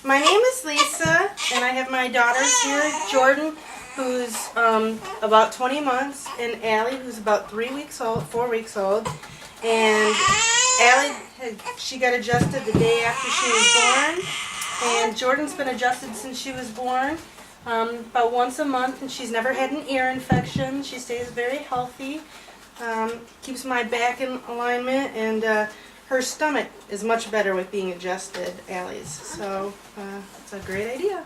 My name is Lisa, and I have my daughters here, Jordan, who's about 20 months, and Allie, who's about 4 weeks old. And Allie, she got adjusted the day after she was born, and Jordan's been adjusted since she was born, about once a month, and she's never had an ear infection. She stays very healthy, keeps my back in alignment, and her stomach is much better with being adjusted, Allie's. So it's a great idea.